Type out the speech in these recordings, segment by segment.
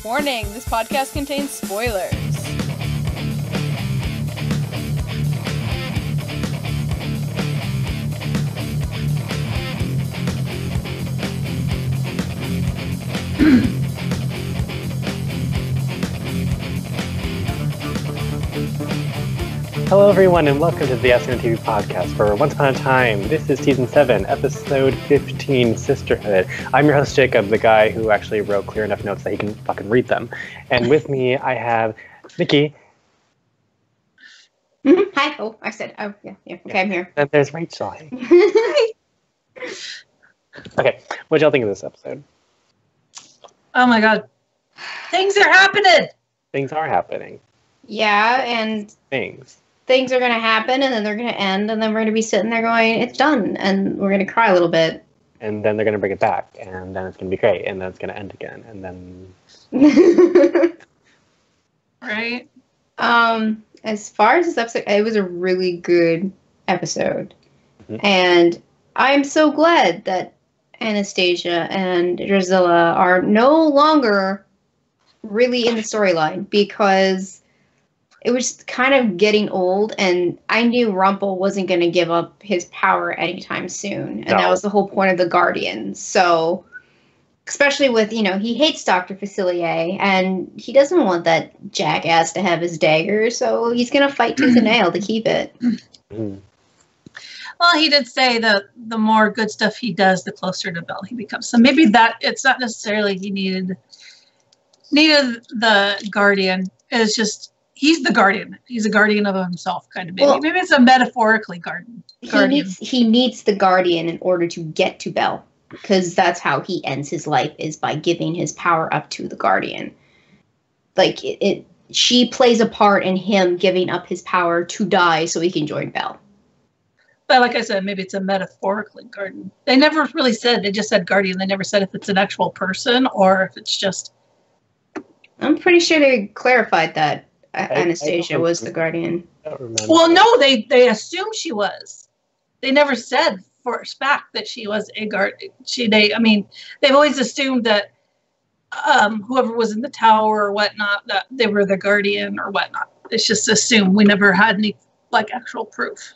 Warning, this podcast contains spoilers. Hello everyone and welcome to the SN TV podcast for Once Upon a Time. This is season 7, episode 15, Sisterhood. I'm your host Jacob, the guy who actually wrote clear enough notes that he can fucking read them. And with me I have Nikki. Hi. Oh, I said, yeah. Okay, I'm here. And there's Rachel. Okay, what y'all think of this episode? Oh my god. Things are happening! Things are happening. Yeah, and things are going to happen, and then they're going to end, and then we're going to be sitting there going, it's done, and we're going to cry a little bit. And then they're going to bring it back, and then it's going to be great, and then it's going to end again, and then... Right? As far as this episode, it was a really good episode. Mm-hmm. And I'm so glad that Anastasia and Drusilla are no longer really in the storyline, because it was kind of getting old, and I knew Rumpel wasn't going to give up his power anytime soon. And that was the whole point of the Guardians. So, especially with, he hates Dr. Facilier, and he doesn't want that jackass to have his dagger, so he's going to fight tooth and nail to keep it. Mm-hmm. Well, he did say that the more good stuff he does, the closer to Belle he becomes. So maybe that, it's not necessarily he needed the Guardian. It's just... He's the Guardian. He's a guardian of himself, kind of. Maybe it's a metaphorically guardian. He needs the Guardian in order to get to Belle, because that's how he ends his life, is by giving his power up to the Guardian. Like, she plays a part in him giving up his power to die so he can join Belle. But like I said, maybe it's a metaphorically guardian. They never really said. They just said guardian. They never said if it's an actual person or if it's just... I'm pretty sure they clarified that. Anastasia was the Guardian. Well, no, they assumed she was. They never said for a fact that she was a guardian. They've always assumed that whoever was in the tower or whatnot, that they were the Guardian or whatnot. It's just assumed. We never had any actual proof.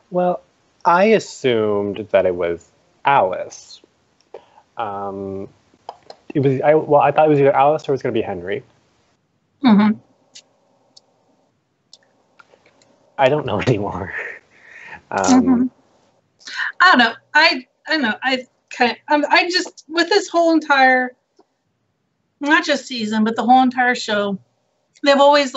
Well, I assumed that it was Alice. I thought it was either Alice or it was going to be Henry. Mm-hmm. I don't know anymore. Mm-hmm. I don't know. I don't know. I just, with this whole entire, not just season, but the whole entire show, they've always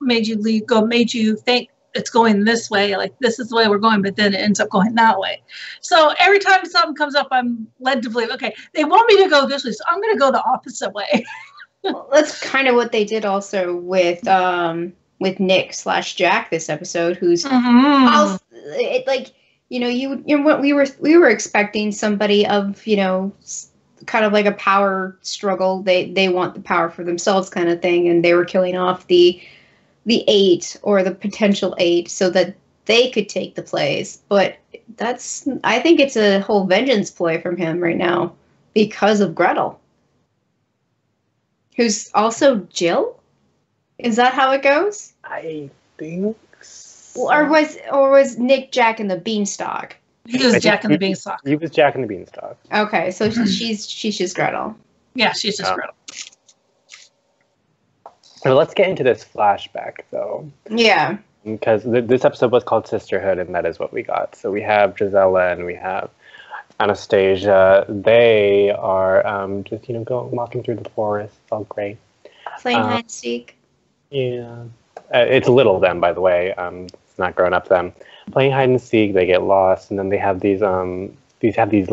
made you think it's going this way, this is the way we're going, but then it ends up going that way. So every time something comes up, I'm led to believe, okay, they want me to go this way, so I'm going to go the opposite way. Well, that's kind of what they did also with Nick/Jack this episode, who's also, we were expecting somebody of, kind of like a power struggle. They want the power for themselves kind of thing, and they were killing off the 8 or the potential 8 so that they could take the place. But I think it's a whole vengeance ploy from him right now because of Gretel, who's also Jill. Is that how it goes? I think so. Or was Nick Jack and the Beanstalk? He was Jack and the Beanstalk. He was Jack and the Beanstalk. Okay, so she's just Gretel. Yeah, she's just Gretel. Well, let's get into this flashback, though. Yeah. Because this episode was called Sisterhood, and that is what we got. So we have Drusilla and we have Anastasia. They are just, walking through the forest. It's all great. Playing hide and seek. Yeah. It's little them, by the way. It's not grown up them. Playing hide and seek, they get lost, and then they have these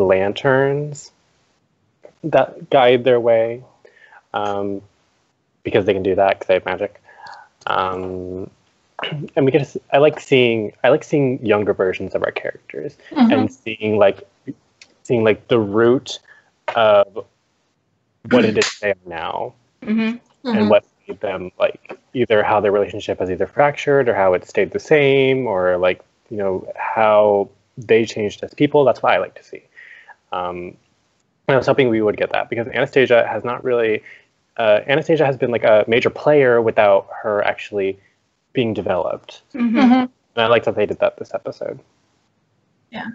lanterns that guide their way. Because they can do that because they have magic, and I like seeing younger versions of our characters, and seeing the root of what it is they are now, and what made them either how their relationship has either fractured or how it stayed the same, or how they changed as people. That's what I like to see. I was hoping we would get that because Anastasia has not really. Anastasia has been like a major player without her actually being developed. Mm-hmm. And I like that they did that this episode. Yeah.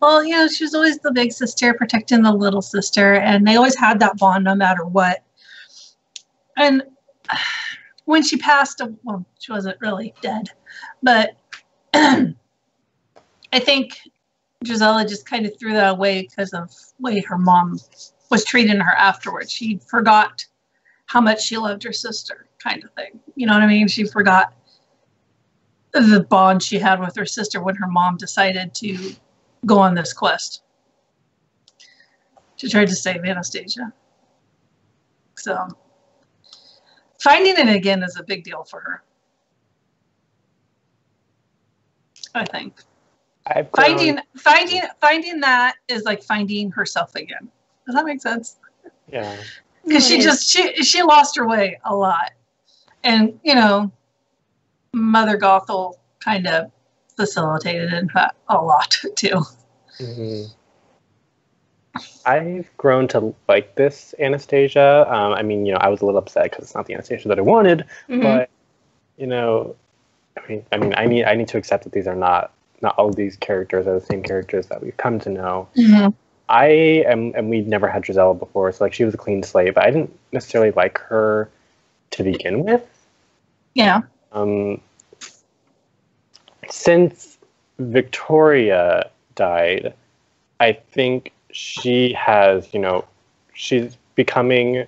Well, you know, she was always the big sister protecting the little sister, and they always had that bond no matter what. And when she passed, well, she wasn't really dead, but I think Gisela just kind of threw that away because of the way her mom was treating her afterwards. She forgot how much she loved her sister, kind of thing. You know what I mean? She forgot the bond she had with her sister when her mom decided to go on this quest. She tried to save Anastasia. So finding it again is a big deal for her, I think. Finding that is like finding herself again. Does that make sense? Yeah. Because she lost her way a lot, and you know, Mother Gothel kind of facilitated it a lot too. Mm-hmm. I've grown to like this Anastasia. I mean, you know, I was a little upset because it's not the Anastasia that I wanted, but you know, I need to accept that these are not all of these characters are the same characters that we've come to know. And we'd never had Gisela before, so like she was a clean slate, but I didn't necessarily like her to begin with. Yeah. Since Victoria died, I think she has, you know, she's becoming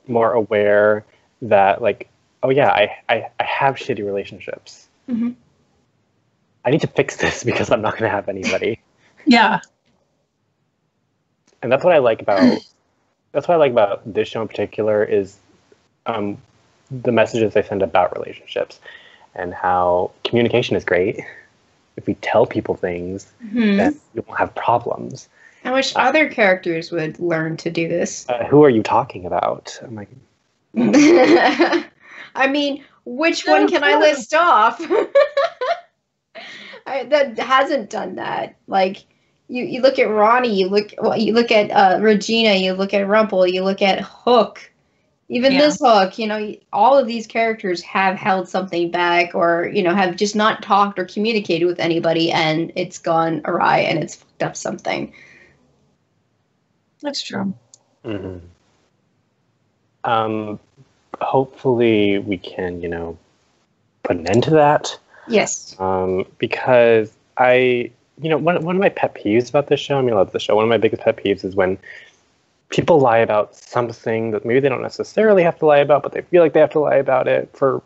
more aware that like, oh yeah, I have shitty relationships. I need to fix this because I'm not going to have anybody. Yeah. And that's what I like about this show in particular is the messages they send about relationships and how communication is great. If we tell people things, then you won't have problems. I wish other characters would learn to do this. Who are you talking about? I'm like, I mean, which one can I list off? That hasn't done that. Like, you look at Ronnie, you look at Regina, you look at Rumple, you look at Hook. Even this Hook, you know, all of these characters have held something back or, you know, have just not talked or communicated with anybody and it's gone awry and it's fucked up something. That's true. Hopefully we can, you know, put an end to that. Yes. Because you know, one of my pet peeves about this show, I mean, I love the show, one of my biggest pet peeves is when people lie about something that maybe they don't necessarily have to lie about, but they feel like they have to lie about it for...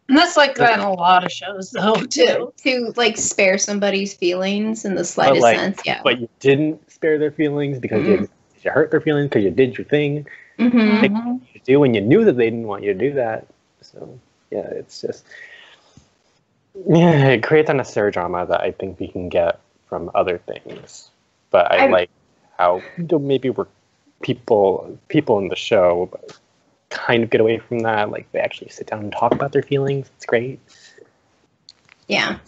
And that's like that in a lot of shows, though, too. To like, spare somebody's feelings in the slightest sense, yeah. But you didn't spare their feelings because you hurt their feelings because you did your thing. You do, and you knew that they didn't want you to do that. So, yeah, it's just... Yeah, it creates unnecessary drama that I think we can get from other things. But I like how maybe we're people in the show kind of get away from that. Like they actually sit down and talk about their feelings. It's great. Yeah.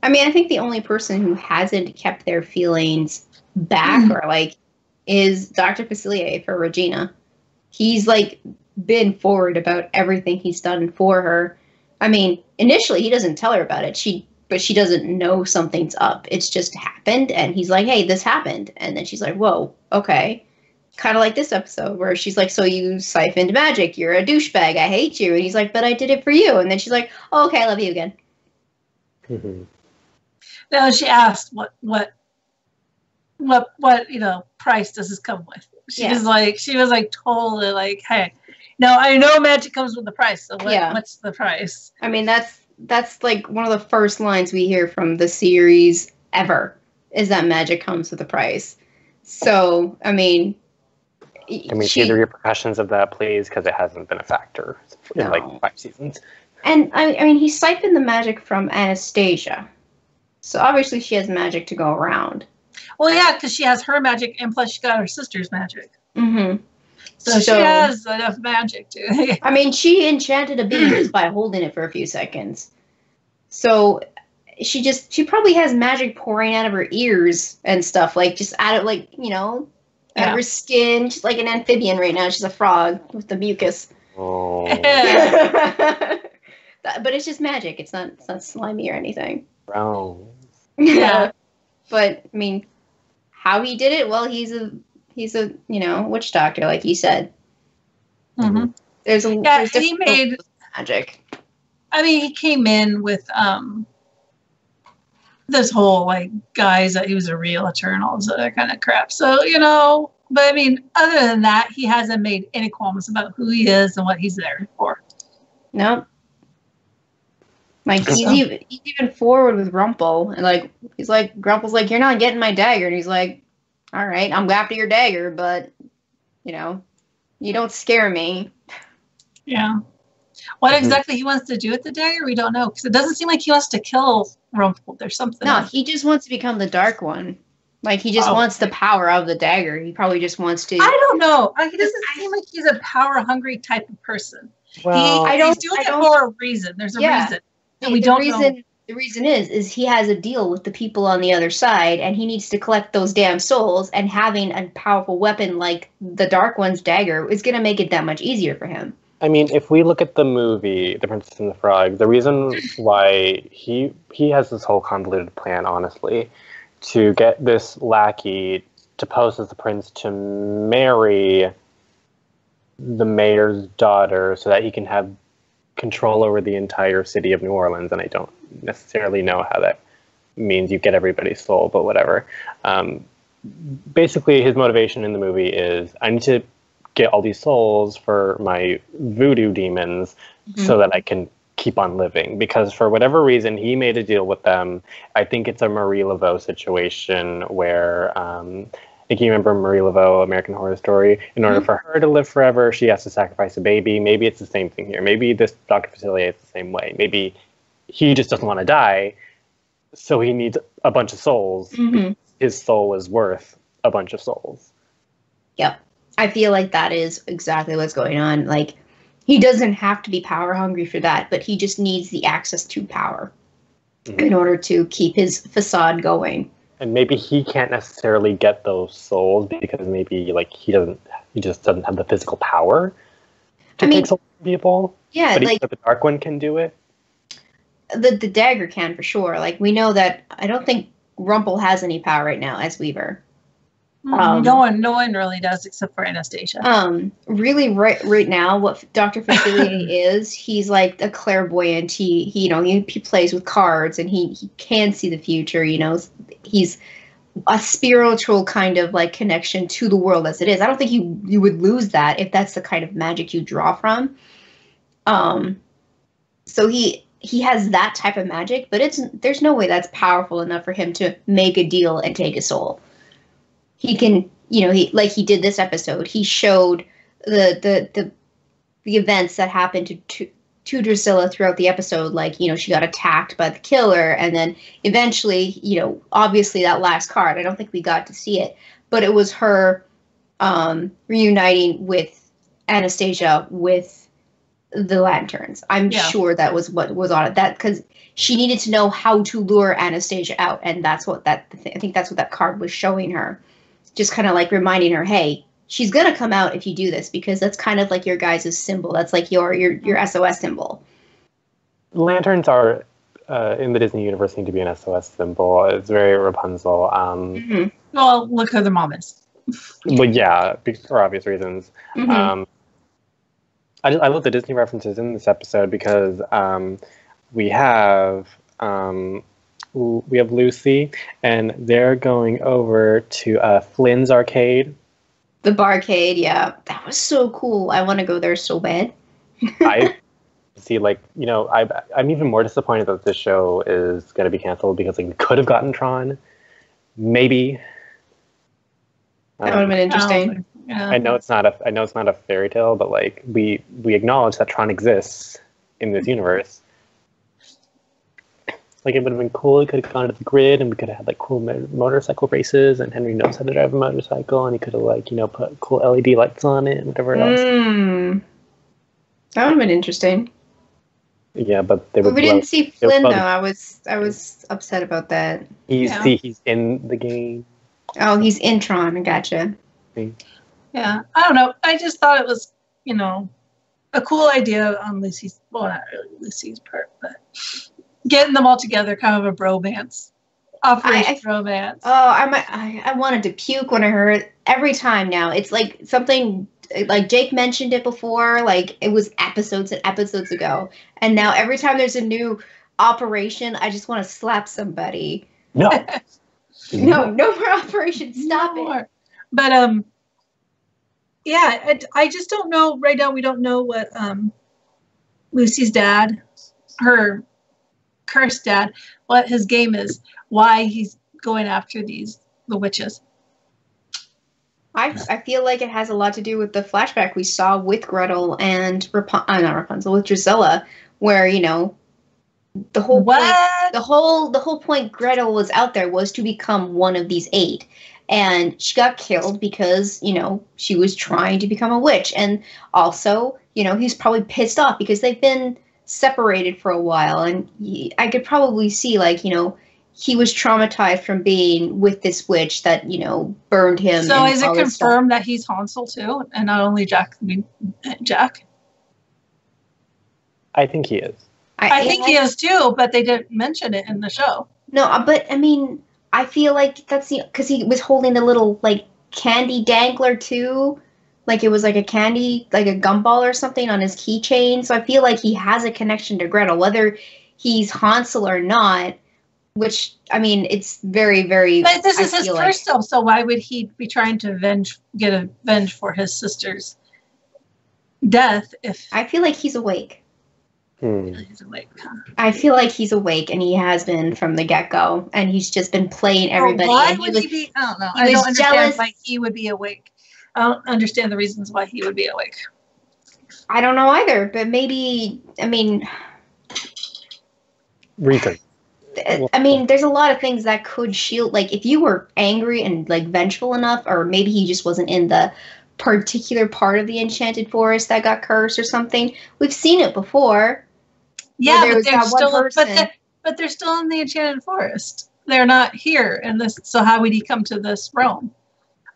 I mean, I think the only person who hasn't kept their feelings back or like is Dr. Facilier for Regina. He's like been forward about everything he's done for her. I mean, initially he doesn't tell her about it. But she doesn't know something's up. It's just happened, and he's like, "Hey, this happened," and then she's like, "Whoa, okay." Kind of like this episode where she's like, "So you siphoned magic? You're a douchebag. I hate you." And he's like, "But I did it for you." And then she's like, "Oh, okay, I love you again." No, she asked what you know price does this come with? She was like totally like, "Hey, no, I know magic comes with the price. So what's the price?" I mean, that's like one of the first lines we hear from the series ever is that magic comes with a price. So, I mean... Can we see the repercussions of that, please? Because it hasn't been a factor in like 5 seasons. And, I mean, he siphoned the magic from Anastasia. So, obviously, she has magic to go around. Well, yeah, because she has her magic, and plus she got her sister's magic. So she has enough magic to... I mean, she enchanted a bee just by holding it for a few seconds. So she probably has magic pouring out of her ears and stuff, like just out of like, you know, Out of her skin. She's like an amphibian right now. She's a frog with the mucus. Oh. But it's just magic. It's not slimy or anything. Brown. Yeah. But I mean, how he did it? Well, he's a witch doctor, like you said. Mm-hmm. There's he made magic. I mean, he came in with this whole like guise that he was a realtor and all this other kind of crap. So but I mean, other than that, he hasn't made any qualms about who he is and what he's there for. Nope. Like he's even forward with Rumple, and like he's like Grumple's like, you're not getting my dagger, and he's like, all right, I'm after your dagger, but you don't scare me. Yeah. What exactly he wants to do with the dagger, we don't know, because it doesn't seem like he wants to kill Rumple. There's something. No, else. he just wants to become the Dark One. Like he just wants the power of the dagger. He probably just wants to. I don't know. He doesn't seem like he's a power hungry type of person. Well, he's doing it for a reason. There's a reason. And we don't know. The reason is he has a deal with the people on the other side, and he needs to collect those damn souls, and having a powerful weapon like the Dark One's dagger is going to make it that much easier for him. I mean, if we look at the movie, The Princess and the Frog, the reason why he has this whole convoluted plan, honestly, to get this lackey to pose as the prince to marry the mayor's daughter so that he can have control over the entire city of New Orleans, and I don't necessarily know how that means you get everybody's soul, but whatever. Basically, his motivation in the movie is, I need to get all these souls for my voodoo demons so that I can keep on living. Because for whatever reason, he made a deal with them. I think it's a Marie Laveau situation where... I think you remember Marie Laveau, American Horror Story. In order for her to live forever, she has to sacrifice a baby. Maybe it's the same thing here. Maybe this Dr. Facilier is the same way. Maybe he just doesn't want to die, so he needs a bunch of souls. His soul is worth a bunch of souls. Yep. I feel like that is exactly what's going on. Like, he doesn't have to be power hungry for that, but he just needs the access to power in order to keep his facade going. And maybe he can't necessarily get those souls because maybe like he just doesn't have the physical power to take souls from people. Yeah, but the Dark One can do it. The dagger can for sure. Like we know that. I don't think Rumple has any power right now as Weaver. No one really does except for Anastasia. Really, right now, what Dr. Facilier is, he's like a clairvoyant. He plays with cards and he can see the future. He's a spiritual kind of like connection to the world as it is. I don't think you would lose that if that's the kind of magic you draw from. So he has that type of magic, but there's no way that's powerful enough for him to make a deal and take a soul. He can, he did this episode. He showed the events that happened to Drusilla throughout the episode. Like, she got attacked by the killer, and then eventually, obviously that last card. I don't think we got to see it, but it was her reuniting with Anastasia with the lanterns. I'm sure that was what was on it. That because she needed to know how to lure Anastasia out, and that's what I think that's what that card was showing her. Just kind of like reminding her, hey, she's going to come out if you do this, because that's kind of like your guys' symbol. That's like your SOS symbol. Lanterns are, in the Disney universe, seem to be an SOS symbol. It's very Rapunzel. Well, look who the mom is. Well, yeah, for obvious reasons. I love the Disney references in this episode because we have Lucy, and they're going over to Flynn's arcade. The barcade, yeah. That was so cool. I want to go there so bad. I see, I'm even more disappointed that this show is going to be canceled because we could have gotten Tron. Maybe. That would have been interesting. Yeah. I know it's not a fairy tale, but we acknowledge that Tron exists in this universe. It would have been cool. We could have gone to the grid, and we could have had cool motorcycle races. And Henry knows how to drive a motorcycle, and he could have put cool LED lights on it and whatever else. That would have been interesting. Yeah, but we didn't see Flynn though. I was upset about that. He's in the game. Oh, he's in Tron. Gotcha. Yeah, I don't know. I just thought it was, a cool idea on Lucy's, well, not really Lucy's part, but getting them all together, kind of a bromance. Operation Romance. Oh, I wanted to puke when I heard it. Every time now. It's like something, like Jake mentioned it before, like it was episodes and episodes ago. And now every time there's a new operation, I just want to slap somebody. No. No more operations. Stop it. But, yeah, I just don't know. Right now, we don't know what Lucy's dad, her cursed dad, what his game is. Why he's going after the witches. I feel like it has a lot to do with the flashback we saw with Gretel and not Rapunzel, with Drusilla, where the whole point Gretel was out there was to become one of these 8, and she got killed because she was trying to become a witch, and also he's probably pissed off because they've been separated for a while, and I could probably see he was traumatized from being with this witch that, burned him. So is it confirmed that he's Hansel too, and not only Jack? Jack? I think he is. I think he is too, but they didn't mention it in the show. No, but I mean, I feel like that's because he was holding the little candy dangler too. Like it was like a candy, like a gumball or something on his keychain. So I feel like he has a connection to Gretel, whether he's Hansel or not. Which, I mean, it's very, very... But this is his first self, so why would he be trying to get revenge for his sister's death if... I feel like he's awake. He's awake. I feel like he's awake, and he has been from the get-go, and he's just been playing everybody. Why would he be... I don't know. I don't understand why he would be awake. I don't understand the reasons why he would be awake. I don't know either, but maybe, I mean... Reason. I mean, there's a lot of things that could shield, like, if you were angry and, vengeful enough, or maybe he just wasn't in the particular part of the Enchanted Forest that got cursed or something. We've seen it before. Yeah, but they're still in the Enchanted Forest. They're not here in this, so how would he come to this realm?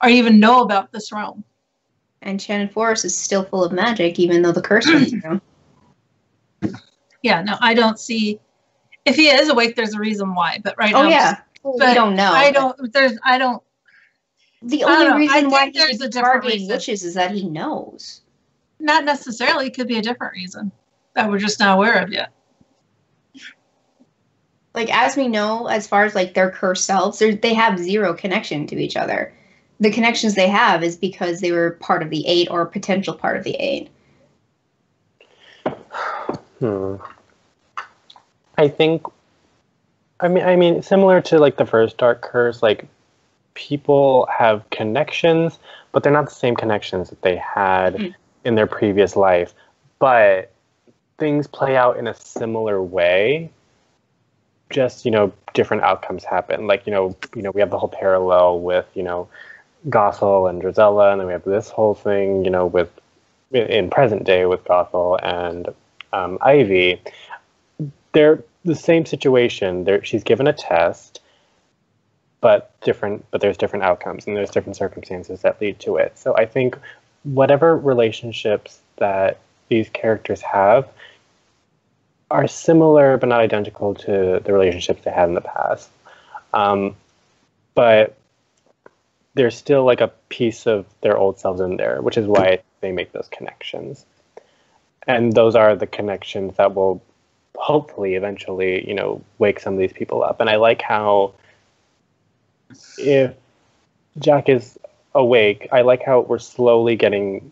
Or even know about this realm? Enchanted Forest is still full of magic, even though the curse went through. Yeah, no, I don't see... If he is awake, there's a reason why. But right now, we don't know. The only reason why he's targeting witches is that he knows. Not necessarily. It could be a different reason that we're just not aware of yet. As we know, as far as their cursed selves, they have zero connection to each other. The connections they have is because they were part of the 8 or a potential part of the 8. I mean, similar to the first Dark Curse, people have connections, but they're not the same connections that they had in their previous life. But things play out in a similar way. Just different outcomes happen. We have the whole parallel with Gothel and Drusilla, and then we have this whole thing with in present day with Gothel and Ivy. They're the same situation. She's given a test, but there's different outcomes and there's different circumstances that lead to it. So I think whatever relationships that these characters have are similar but not identical to the relationships they had in the past. But there's still a piece of their old selves in there, which is why they make those connections. And those are the connections that will hopefully eventually, wake some of these people up. And I like how if Jack is awake, I like how we're slowly getting,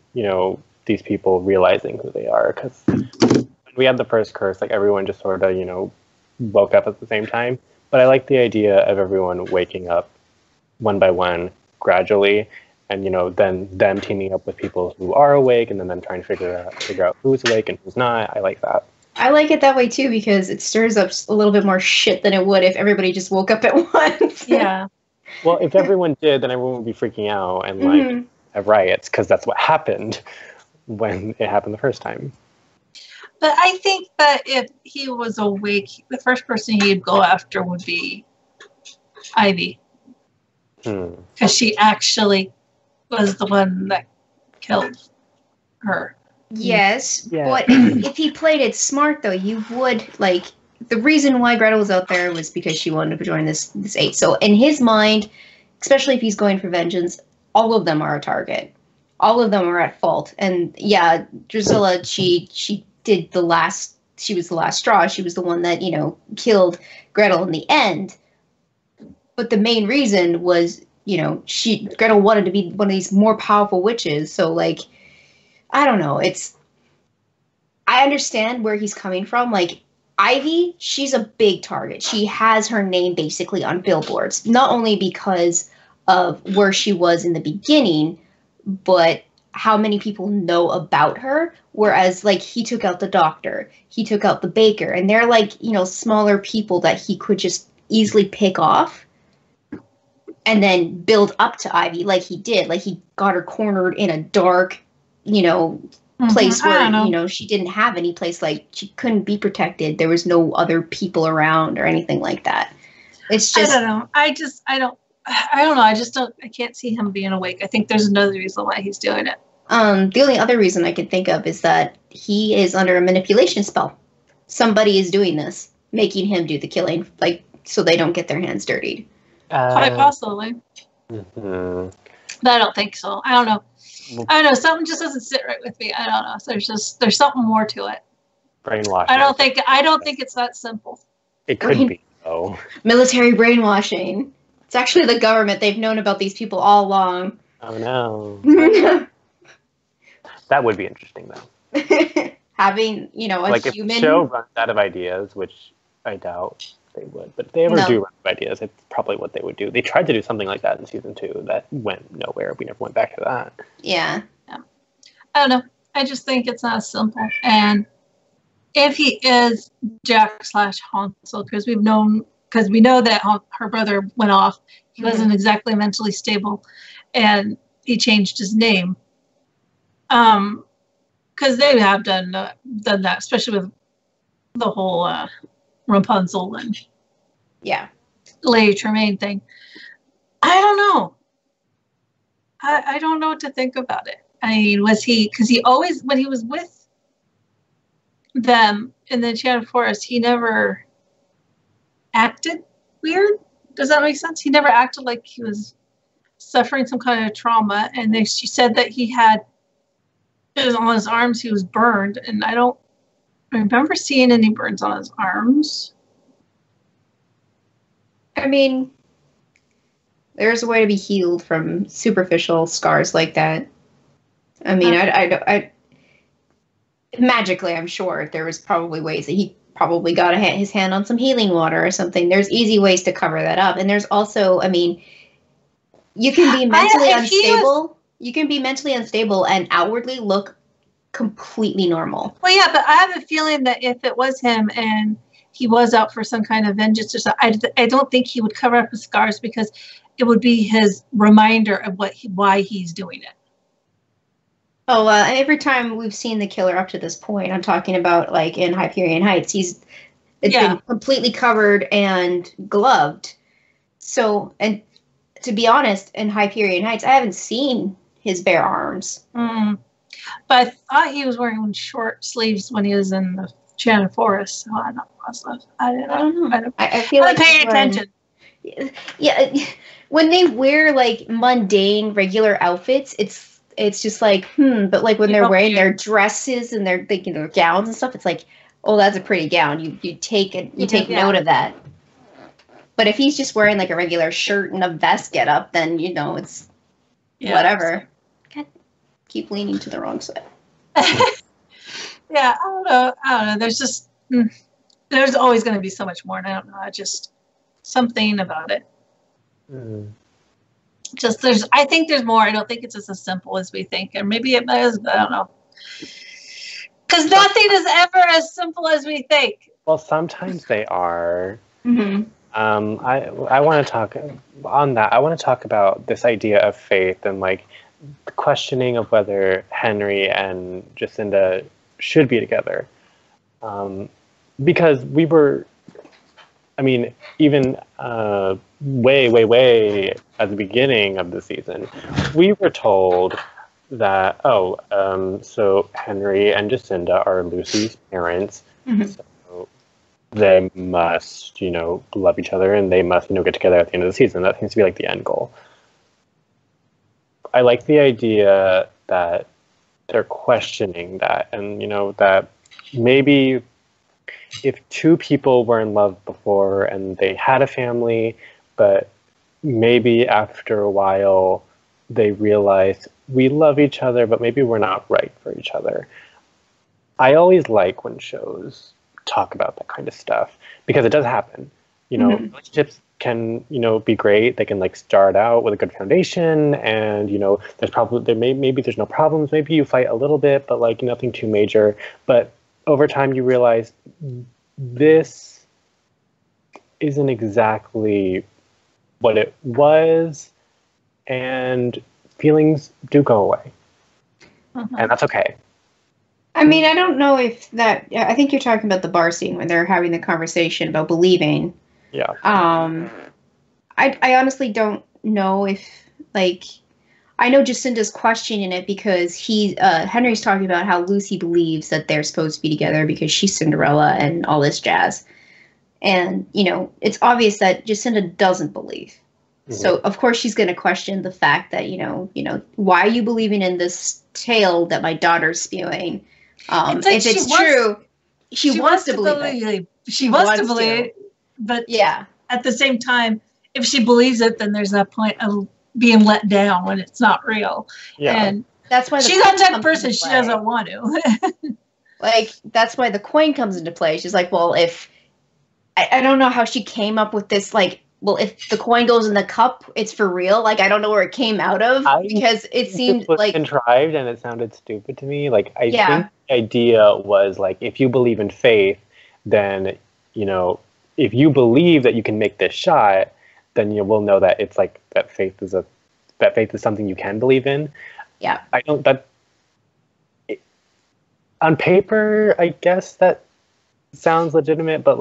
these people realizing who they are. Because when we had the first curse, everyone just sort of, woke up at the same time. But I like the idea of everyone waking up one by one, gradually, and then them teaming up with people who are awake, and then them trying to figure out who's awake and who's not. I like that. I like it that way too because it stirs up a little bit more shit than it would if everybody just woke up at once. Yeah. Well, if everyone did, then everyone would be freaking out and have riots because that's what happened when it happened the first time. But I think that if he was awake, the first person he'd go after would be Ivy. Because she actually was the one that killed her. Yes, Yeah. but if he played it smart, though, you would, like, the reason why Gretel was out there was because she wanted to join this eight. So in his mind, especially if he's going for vengeance, all of them are a target. All of them are at fault. And yeah, Drusilla, she did the last, she was the last straw. She was the one that, killed Gretel in the end. But the main reason was, Gretel wanted to be one of these more powerful witches. So, like, I don't know. I understand where he's coming from. Like, Ivy, she's a big target. She has her name basically on billboards, not only because of where she was in the beginning, but how many people know about her. Whereas, like, he took out the doctor, he took out the baker, and they're like, smaller people that he could just easily pick off and then build up to Ivy like he did. Like, he got her cornered in a dark, place where, she didn't have any place, like, she couldn't be protected. There was no other people around or anything like that. It's just... I don't know. I don't know. I can't see him being awake. I think there's another reason why he's doing it. The only other reason I can think of is that he is under a manipulation spell. Somebody is doing this, making him do the killing, like, so they don't get their hands dirtied. Quite possibly. Mm-hmm. But I don't think so. I don't know. I don't know. Something just doesn't sit right with me. I don't know. So there's something more to it. Brainwashing. I don't think it's that simple. It could be, though. Military brainwashing. It's actually the government. They've known about these people all along. Oh no. That would be interesting, though. Having, a like human... if the show runs out of ideas, which I doubt they would, but if they ever do run out of ideas, it's probably what they would do. They tried to do something like that in season 2 that went nowhere. We never went back to that. Yeah. I don't know. I just think it's not simple. And if he is Jack/Hansel, because we know that her brother went off. He wasn't exactly mentally stable, and he changed his name. Because they have done that, especially with the whole Rapunzel and Lady Tremaine thing. I don't know. I don't know what to think about it. I mean, was he, because he always, when he was with them in the Enchanted Forest, he never acted weird. Does that make sense? He never acted like he was suffering some kind of trauma. And then she said that he had, it was on his arms, he was burned. And I don't remember seeing any burns on his arms. I mean, there's a way to be healed from superficial scars like that. I mean, I magically, I'm sure there was probably ways that he probably got his hand on some healing water or something. There's easy ways to cover that up. And there's also, I mean, you can be mentally unstable. You can be mentally unstable and outwardly look completely normal. Well, yeah, but I have a feeling that if it was him and he was out for some kind of vengeance or something, I don't think he would cover up his scars, because it would be his reminder of why he's doing it. Oh, every time we've seen the killer up to this point, I'm talking about like in Hyperion Heights, it's been completely covered and gloved. So, and to be honest, in Hyperion Heights, I haven't seen his bare arms. Mm. But I thought he was wearing short sleeves when he was in the Enchanted Forest. So I'm not positive. I don't know. I feel like paying attention. Yeah, when they wear like mundane, regular outfits, it's just like, but like when they're wearing their dresses and their their gowns and stuff, it's like, oh, that's a pretty gown. You take note of that. But if he's just wearing like a regular shirt and a vest getup, then it's whatever. God, keep leaning to the wrong side. Yeah, I don't know. There's just there's always going to be so much more, and I don't know. Just something about it. Mm. Just I think there's more. I don't think it's just as simple as we think, and maybe it is, but I don't know. Because nothing is ever as simple as we think. Well, sometimes they are. Mm-hmm. I want to talk on that. I want to talk about this idea of faith and like the questioning of whether Henry and Jacinda should be together. Because we were, I mean, even way at the beginning of the season, we were told that, so Henry and Jacinda are Lucy's parents, so they must, love each other, and they must, get together at the end of the season. That seems to be like the end goal. I like the idea that they're questioning that, and that maybe if two people were in love before and they had a family, but maybe after a while they realize we love each other, but maybe we're not right for each other. I always like when shows talk about that kind of stuff, because it does happen. Relationships can, be great. They can start out with a good foundation, and maybe there's no problems. Maybe you fight a little bit, but nothing too major. But over time you realize this isn't exactly what it was, and feelings do go away. And that's okay. I mean, I don't know if that, I think you're talking about the bar scene when they're having the conversation about believing. Yeah. I honestly don't know if, I know Jacinda's questioning it because Henry's talking about how Lucy believes that they're supposed to be together because she's Cinderella and all this jazz. And, it's obvious that Jacinda doesn't believe. So, of course, she's going to question the fact that, why are you believing in this tale that my daughter's spewing? If it's true, she wants to believe it. She wants to believe it. But at the same time, if she believes it, then there's that point of being let down when it's not real. Yeah. And that's why she's that type of person. She doesn't want to. That's why the coin comes into play. She's like, well, if I don't know how she came up with this, if the coin goes in the cup, it's for real. I don't know where it came out of, because it seemed contrived and it sounded stupid to me. I think the idea was if you believe in faith, then if you believe that you can make this shot, then you will know that it's that faith is something you can believe in. Yeah. I don't on paper, I guess that sounds legitimate, but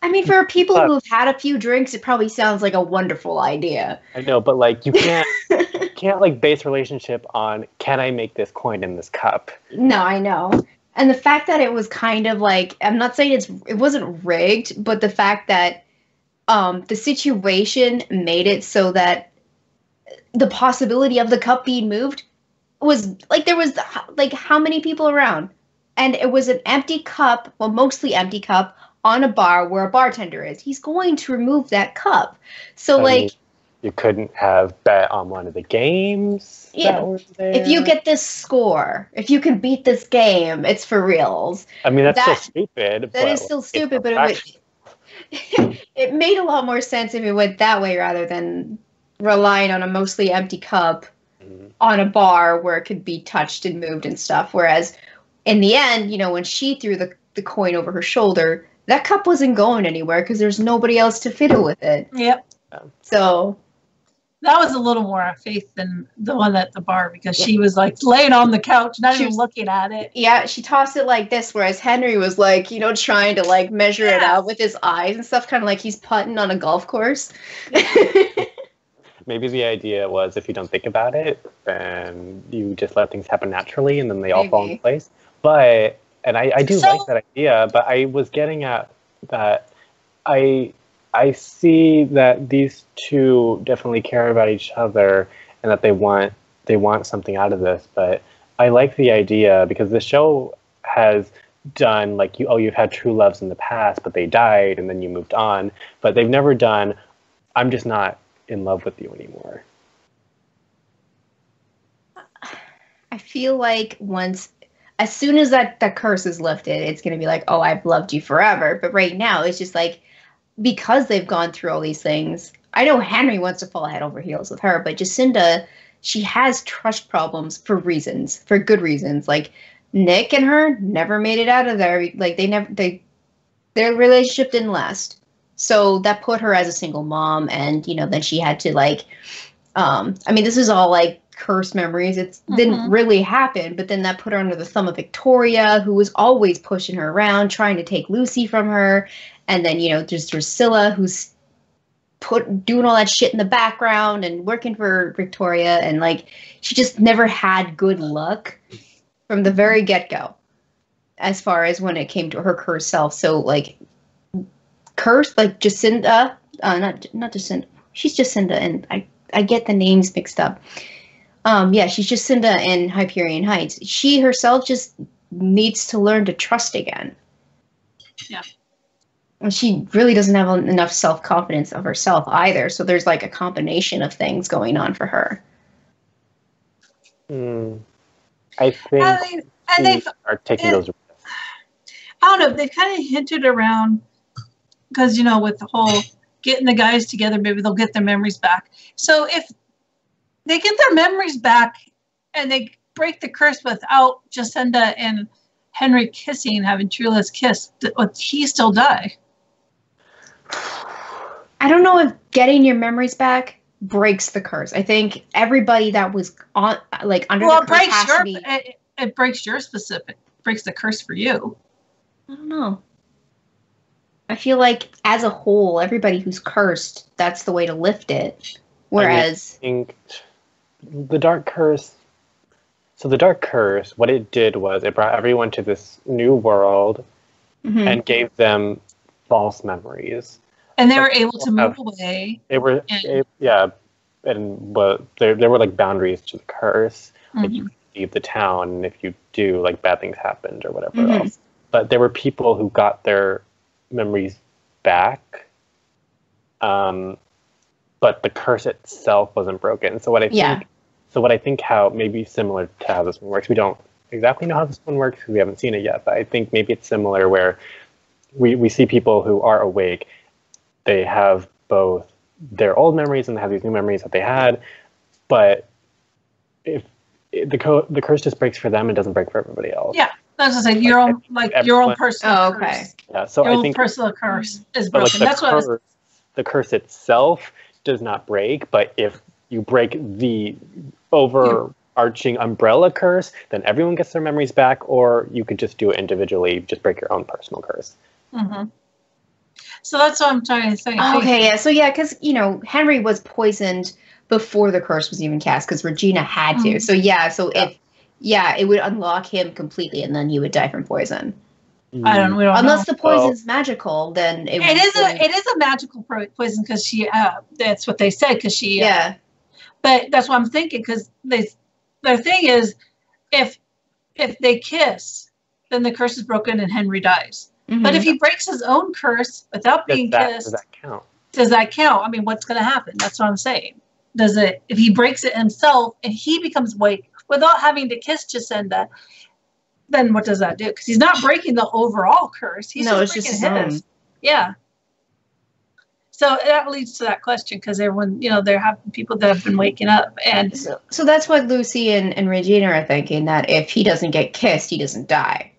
I mean, for people who've had a few drinks, it probably sounds like a wonderful idea. I know, but you can't base relationship on, can I make this coin in this cup? No, I know. And the fact that it was kind of I'm not saying it wasn't rigged, but the fact that the situation made it so that the possibility of the cup being moved was there was how many people around? And it was an empty cup, well, mostly empty cup, on a bar where a bartender is. He's going to remove that cup. So you couldn't have bet on one of the games that were there. If you get this score, if you can beat this game, it's for reals. I mean, that's still stupid. That is still stupid, but it made a lot more sense if it went that way rather than relying on a mostly empty cup on a bar where it could be touched and moved and stuff. Whereas in the end, when she threw the coin over her shoulder, that cup wasn't going anywhere because there's nobody else to fiddle with it. Yep. So that was a little more faith than the one at the bar, because she was laying on the couch, not even looking at it. Yeah, she tossed it like this, whereas Henry was trying to measure it out with his eyes and stuff, kind of he's putting on a golf course. Maybe the idea was, if you don't think about it, then you just let things happen naturally, and then they all fall into place. But, and I do like that idea, but I was getting at that I see that these two definitely care about each other, and that they want something out of this. But I like the idea, because the show has done you've had true loves in the past, but they died and then you moved on. But they've never done, I'm just not in love with you anymore. I feel as soon as that curse is lifted, it's going to be oh, I've loved you forever. But right now, it's just because they've gone through all these things. I know Henry wants to fall head over heels with her, but Jacinda, she has trust problems for good reasons. Nick and her never made it out of there. Their relationship didn't last. So that put her as a single mom, and then she had to I mean, this is all cursed memories. It didn't really happen, but then that put her under the thumb of Victoria, who was always pushing her around, trying to take Lucy from her. And then, there's Drusilla, who's doing all that shit in the background and working for Victoria, and like she just never had good luck from the very get-go as far as when it came to her cursed self. So like cursed, like Jacinda, not Jacinda, she's Jacinda, and I get the names mixed up. She's Jacinda in Hyperion Heights. She herself just needs to learn to trust again. Yeah. And she really doesn't have enough self-confidence of herself either. So there's like a combination of things going on for her. I think they are taking those risks. I don't know. They've kind of hinted around because, you know, with the whole getting the guys together, maybe they'll get their memories back. So if they get their memories back and they break the curse without Jacinda and Henry kissing, having Trula's kiss, would he still die? I don't know if getting your memories back breaks the curse. I think everybody that was on, like, under the curse has to be... It breaks your specific, breaks the curse for you. I don't know. I feel like, as a whole, everybody who's cursed, that's the way to lift it. Whereas... I think the Dark Curse... So the Dark Curse, what it did was it brought everyone to this new world and gave them false memories. And they were able to move away. They were, but there were like boundaries to the curse. Like you could leave the town, and if you do, like bad things happened or whatever else. But there were people who got their memories back, but the curse itself wasn't broken. So what I think, how maybe similar to how this one works. We don't exactly know how this one works because we haven't seen it yet. But I think maybe it's similar where we see people who are awake. They have both their old memories and they have these new memories that they had, but if the curse just breaks for them, it doesn't break for everybody else. Yeah, that's what I said. Your own personal curse. Yeah, so your I own think personal curse is broken. That's what the curse itself does not break, but if you break the overarching umbrella curse, then everyone gets their memories back, or you could just do it individually, just break your own personal curse. So that's what I'm trying to say. Okay, yeah. So yeah, because Henry was poisoned before the curse was even cast, because Regina had to. So it would unlock him completely, and then he would die from poison. I don't. We don't Unless know. the poison's magical, then it is a magical poison because she. That's what they said because she. Yeah. But that's what I'm thinking because their thing is, if they kiss, then the curse is broken and Henry dies. But if he breaks his own curse without being kissed, does that count? Does that count? I mean, what's going to happen? That's what I'm saying. Does it? If he breaks it himself and he becomes awake without having to kiss Jacinda, then what does that do? Because he's not breaking the overall curse. He's just breaking his. Yeah. So that leads to that question because everyone, there have been people that have been waking up, and so that's what Lucy and Regina are thinking, that if he doesn't get kissed, he doesn't die.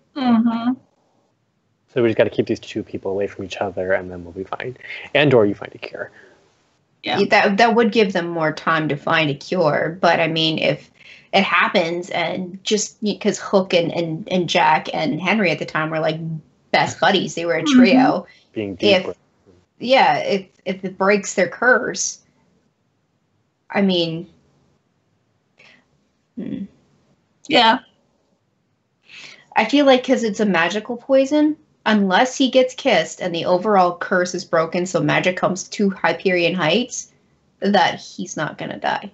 So we just got to keep these two people away from each other, and then we'll be fine. And/or you find a cure. Yeah, that would give them more time to find a cure. But I mean, if it happens, and just because Hook and Jack and Henry at the time were like best buddies, they were a trio. Being deep. If it breaks their curse, I mean, yeah, I feel like because it's a magical poison. Unless he gets kissed and the overall curse is broken, so magic comes to Hyperion Heights, that he's not going to die.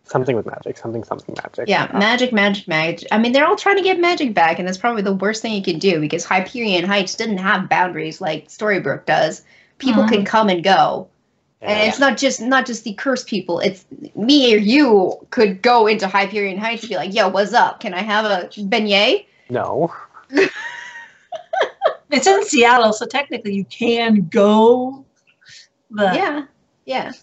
Something with magic. Something magic. Yeah, magic. I mean, they're all trying to get magic back, and that's probably the worst thing you can do, because Hyperion Heights didn't have boundaries like Storybrooke does. People can come and go. And it's not just the cursed people. It's me or you could go into Hyperion Heights and be like, yo, what's up? Can I have a beignet? No. It's in Seattle, so technically you can go. But yeah.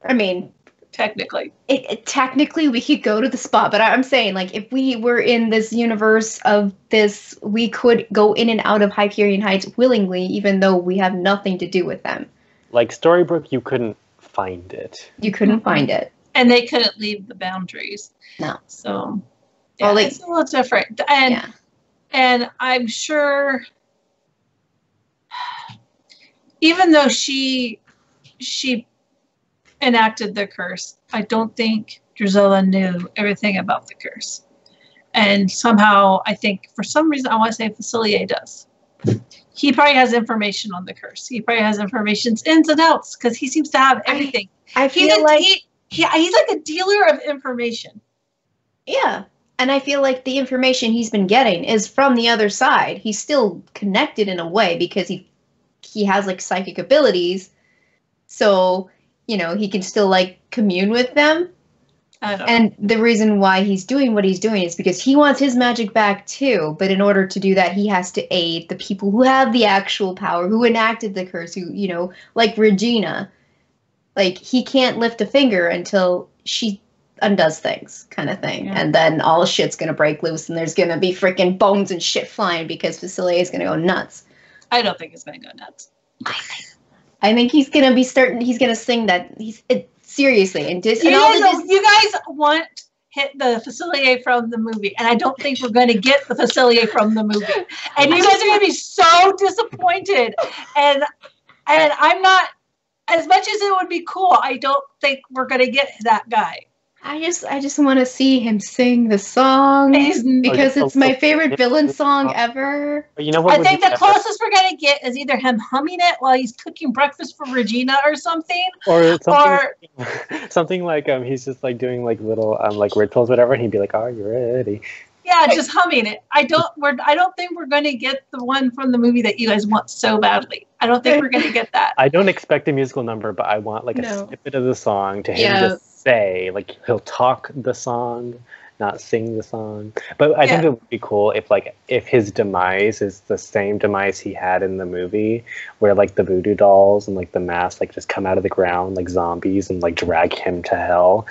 I mean, technically. Technically we could go to the spot, but I'm saying, like, if we were in this universe of this, we could go in and out of Hyperion Heights willingly, even though we have nothing to do with them. Like Storybrooke, you couldn't find it. You couldn't find it. And they couldn't leave the boundaries. No. So, it's a little different. And I'm sure even though she enacted the curse, I don't think Drusilla knew everything about the curse. And somehow, I think, for some reason, I want to say Facilier does. He probably has information on the curse. He probably has information's ins and outs, because he seems to have everything. I feel like... he's like a dealer of information. Yeah. And I feel like the information he's been getting is from the other side. He's still connected in a way, because he has, like, psychic abilities. So, you know, he can still, like, commune with them. And the reason why he's doing what he's doing is because he wants his magic back too. But in order to do that, he has to aid the people who have the actual power, who enacted the curse, who, you know, like Regina. Like, he can't lift a finger until she undoes things, kind of thing. Yeah. And then all shit's gonna break loose, and there's gonna be freaking bones and shit flying, because Facilier is gonna go nuts. I don't think it's gonna go nuts. I think he's gonna be he's gonna sing that. Seriously, and you guys want the Facilier from the movie, and I don't think we're going to get the Facilier from the movie, and you guys are going to be so disappointed. And I'm not, as much as it would be cool, I don't think we're going to get that guy. I just want to see him sing the song, because it's my favorite villain song ever. You know what? I think the closest we're gonna get is either him humming it while he's cooking breakfast for Regina or something, or something like he's just like doing like little like rituals, whatever, and he'd be like, "Are you ready?" Yeah, just humming it. I don't think we're gonna get the one from the movie that you guys want so badly. I don't think we're gonna get that. I don't expect a musical number, but I want like a snippet of the song to him just say, like, he'll talk the song, not sing the song. But I think it would be cool if his demise is the same demise he had in the movie, where like the voodoo dolls and like the mask like just come out of the ground like zombies and like drag him to hell,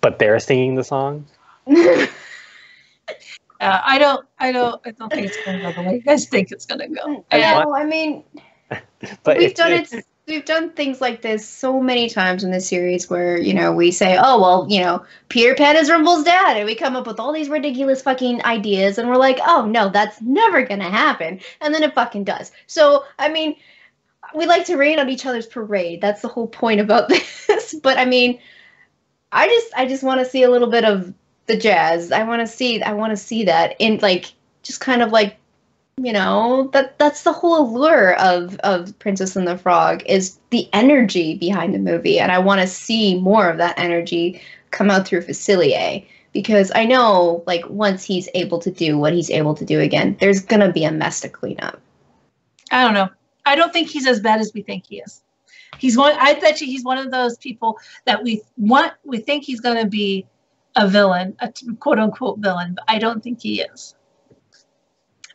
but they're singing the song. I don't think it's going to go the way you guys think it's going to go. No, I mean, but we've done things like this so many times in this series where, you know, we say, oh, well, you know, Peter Pan is Rumble's dad, and we come up with all these ridiculous fucking ideas, and we're like, oh, no, that's never going to happen. And then it fucking does. So, I mean, we like to rain on each other's parade. That's the whole point about this. But, I mean, I just want to see a little bit of the jazz. I want to see that in, like, just kind of like, you know, that's the whole allure of Princess and the Frog, is the energy behind the movie. And I want to see more of that energy come out through Facilier, because I know, like, once he's able to do what he's able to do again, there's going to be a mess to clean up. I don't know. I don't think he's as bad as we think he is. I bet you he's one of those people that we think he's going to be a villain, a quote unquote villain, but I don't think he is.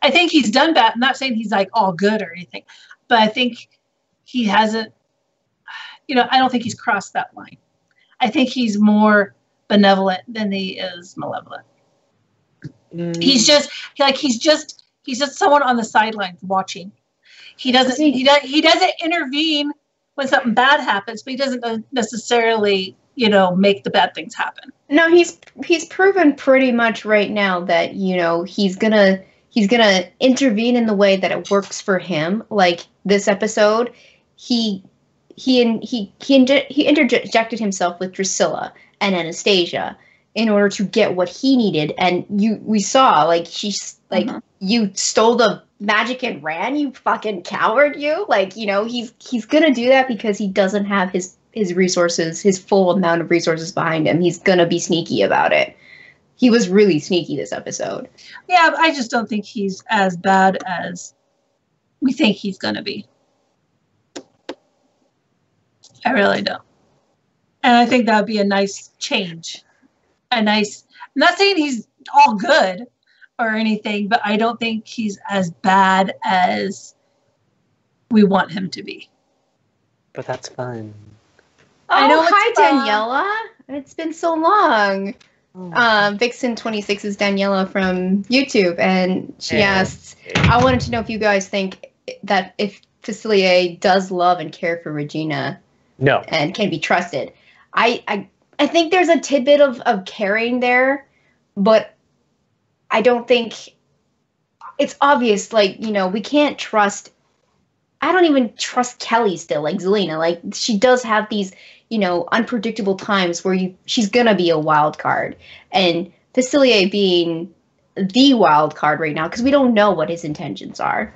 I think he's done that. I'm not saying he's like all good or anything, but I think he hasn't, you know, I don't think he's crossed that line. I think he's more benevolent than he is malevolent. He's just someone on the sidelines watching. He doesn't intervene when something bad happens, but he doesn't necessarily, you know, make the bad things happen. No, he's proven pretty much right now that, you know, he's gonna intervene in the way that it works for him. Like this episode, he interjected himself with Drusilla and Anastasia in order to get what he needed. And we saw, like, she's like, you stole the magic and ran, you fucking coward, you. Like, you know, he's gonna do that because he doesn't have his resources, his full amount of resources behind him. He's gonna be sneaky about it. He was really sneaky this episode. Yeah, but I just don't think he's as bad as we think he's going to be. I really don't. And I think that would be a nice change. I'm not saying he's all good or anything, but I don't think he's as bad as we want him to be. But that's fun. I know. Hi, Daniela. It's been so long. Vixen 26 is Daniela from YouTube, and she asked, I wanted to know if you guys think that if Facilier does love and care for Regina, no, and can be trusted. I think there's a tidbit of caring there, but I don't think it's obvious. Like, you know, we can't trust. I don't even trust Kelly still, like Zelina. Like, she does have these, unpredictable times where she's gonna be a wild card. And Facilier being the wild card right now, because we don't know what his intentions are.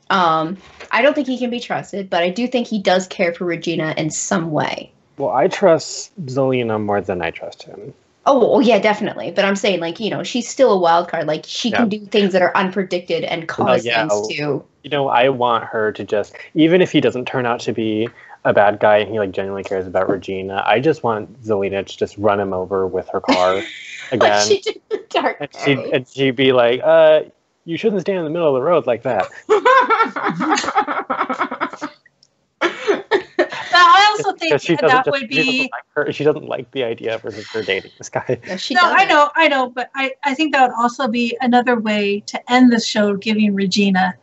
I don't think he can be trusted, but I do think he does care for Regina in some way. Well, I trust Zelina more than I trust him. Oh, yeah, definitely. But I'm saying, like, she's still a wild card. Like, she can do things that are unpredicted and cause things to... I want her to just... Even if he doesn't turn out to be a bad guy and he, like, genuinely cares about Regina, I just want Zelina to just run him over with her car again. Like she did in Dark and she'd be like, you shouldn't stand in the middle of the road like that. I also think that would be... She doesn't like the idea of her dating this guy. No, I know, but I think that would also be another way to end the show, giving Regina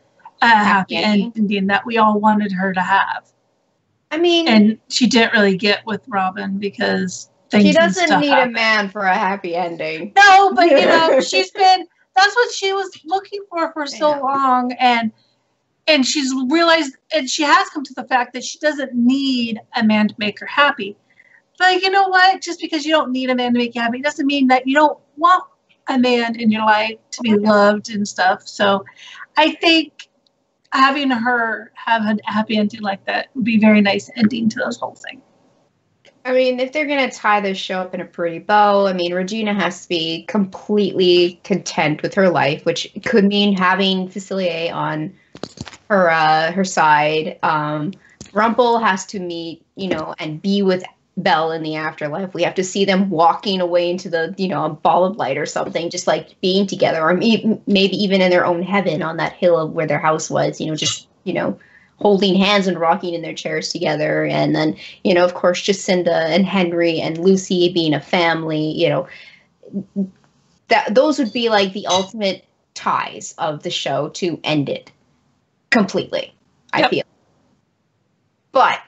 a happy ending that we all wanted her to have. I mean... And she didn't really get with Robin because things she doesn't need happen. A man for a happy ending. No, but, she's been... That's what she was looking for so long, and she's realized, and she has come to the fact that she doesn't need a man to make her happy. But you know what? Just because you don't need a man to make you happy doesn't mean that you don't want a man in your life to be loved and stuff. So I think having her have a happy ending like that would be a very nice ending to this whole thing. I mean, if they're going to tie this show up in a pretty bow, I mean, Regina has to be completely content with her life, which could mean having Facilier on her side. Rumple has to meet, and be with Belle in the afterlife. We have to see them walking away into the, a ball of light or something, just like being together, or maybe even in their own heaven on that hill of where their house was, just, holding hands and rocking in their chairs together. And then, of course, Jacinda and Henry and Lucy being a family, that those would be like the ultimate ties of the show to end it completely, I feel. But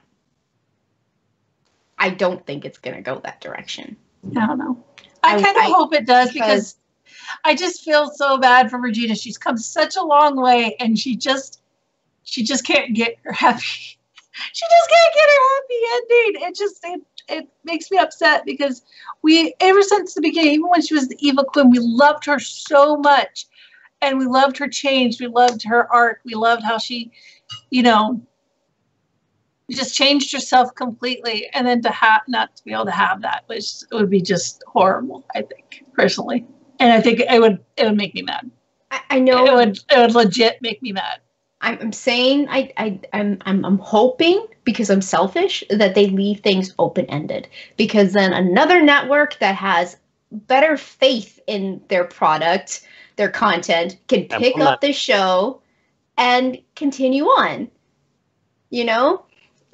I don't think it's going to go that direction. I don't know. I kind of hope it does, because I just feel so bad for Regina. She's come such a long way, and she just can't get her happy. She just can't get her happy ending. It makes me upset, because ever since the beginning, even when she was the evil queen, we loved her so much, and we loved her change. We loved her arc. We loved how she, just changed herself completely, and then not to be able to have that, it would be just horrible, I think, personally. And I think it would make me mad. I know it would legit make me mad. I'm saying I'm hoping, because I'm selfish, that they leave things open-ended, because then another network that has better faith in their product, their content, can pick up the show and continue on.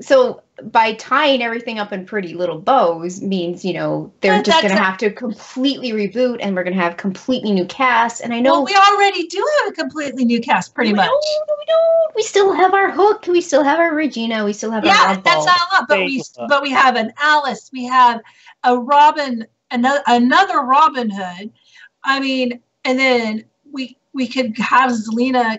So by tying everything up in pretty little bows means, they're just going to have to completely reboot, and we're going to have completely new cast. And I know... Well, we already do have a completely new cast, pretty much. We don't. We still have our Hook. We still have our Regina. We still have our Rumple. That's not a lot. But we have an Alice. We have a Robin, another Robin Hood. I mean, and then we could have Zelina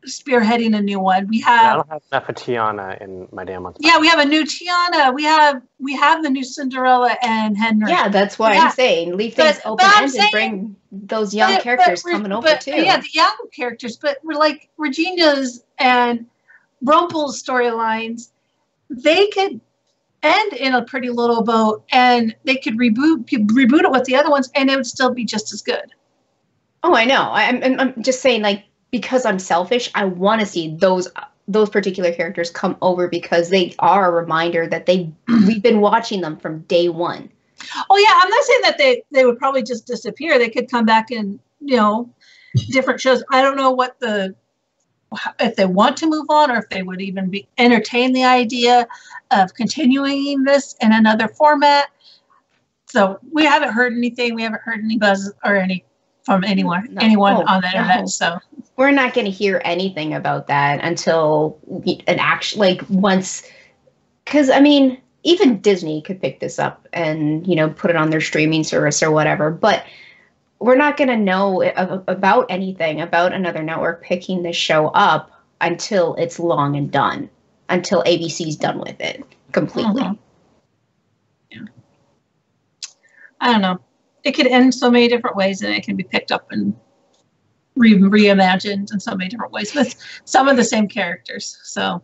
spearheading a new one. I don't have enough of Tiana in my damn month. Yeah, we have a new Tiana. We have the new Cinderella and Henry. Yeah, that's why I'm saying leave things open ended. Bring those young characters coming over too. Yeah, the young characters. But we're like Regina's and Rumple's storylines. They could end in a pretty little boat, and they could reboot it with the other ones, and it would still be just as good. Oh, I know. I'm just saying, like, because I'm selfish, I want to see those particular characters come over, because they are a reminder that we've been watching them from day one. Oh yeah, I'm not saying that they would probably just disappear. They could come back in, different shows. I don't know if they want to move on, or if they would even entertain the idea of continuing this in another format. So we haven't heard anything. We haven't heard any buzz or from anyone on the internet. So we're not going to hear anything about that until once, because I mean, even Disney could pick this up and put it on their streaming service or whatever, but we're not going to know about anything about another network picking this show up until it's long and done, until ABC's done with it completely. Yeah. I don't know. It could end so many different ways, and it can be picked up and reimagined in so many different ways with some of the same characters. So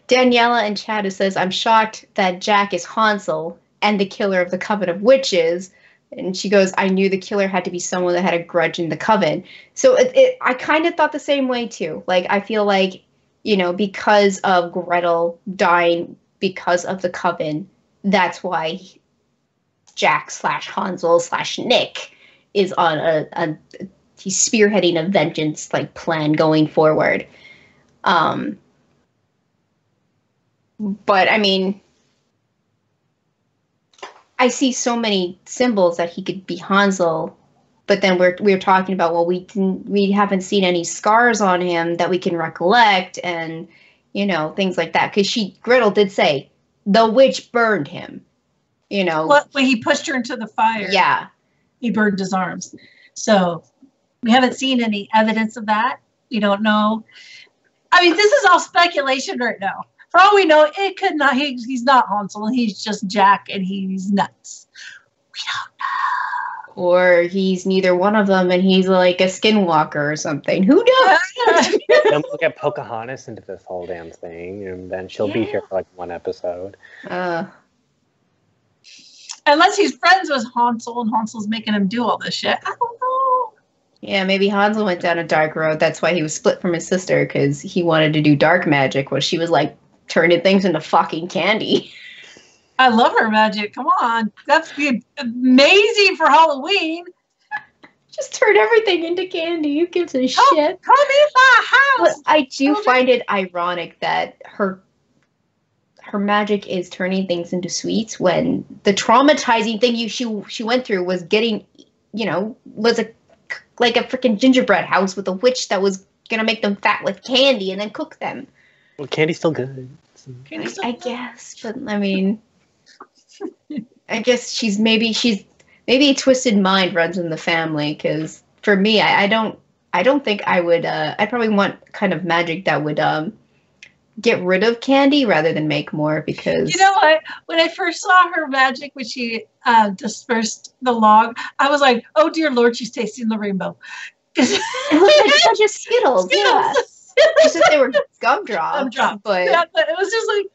Daniela in chat says, I'm shocked that Jack is Hansel and the killer of the Coven of Witches. And she goes, I knew the killer had to be someone that had a grudge in the Coven. So I kind of thought the same way, too. Like, I feel like, because of Gretel dying because of the Coven, that's why Jack / Hansel / Nick is on he's spearheading a vengeance, like, plan going forward. But, I mean, I see so many symbols that he could be Hansel, but then we're talking about, well, we haven't seen any scars on him that we can recollect, and, things like that. Because Gretel did say, the witch burned him, When he pushed her into the fire. Yeah. He burned his arms. So, we haven't seen any evidence of that. We don't know. I mean, this is all speculation right now. For all we know, it could not. He's not Hansel. He's just Jack, and he's nuts. We don't know. Or he's neither one of them, and he's like a skinwalker or something. Who knows? Then we'll get Pocahontas into this whole damn thing, and then she'll be here for like one episode. Unless he's friends with Hansel, and Hansel's making him do all this shit. I don't know. Yeah, maybe Hansel went down a dark road. That's why he was split from his sister, because he wanted to do dark magic, where she was like turning things into fucking candy. I love her magic. Come on. That's be amazing for Halloween. Just turn everything into candy. Who gives a shit? Come in my house. But I do find it ironic that her magic is turning things into sweets, when the traumatizing thing she went through was getting, was like a freaking gingerbread house with a witch that was gonna make them fat with candy and then cook them. Well, candy's still good. I guess, but I mean, I guess maybe a twisted mind runs in the family. Because for me, I don't think I would. I probably want kind of magic that would get rid of candy rather than make more. Because you know what? When I first saw her magic, when she dispersed the log, I was like, "Oh dear Lord, she's tasting the rainbow." It was like a bunch of Skittles. Yeah. It's just they were gumdrops. But yeah, but it was just like,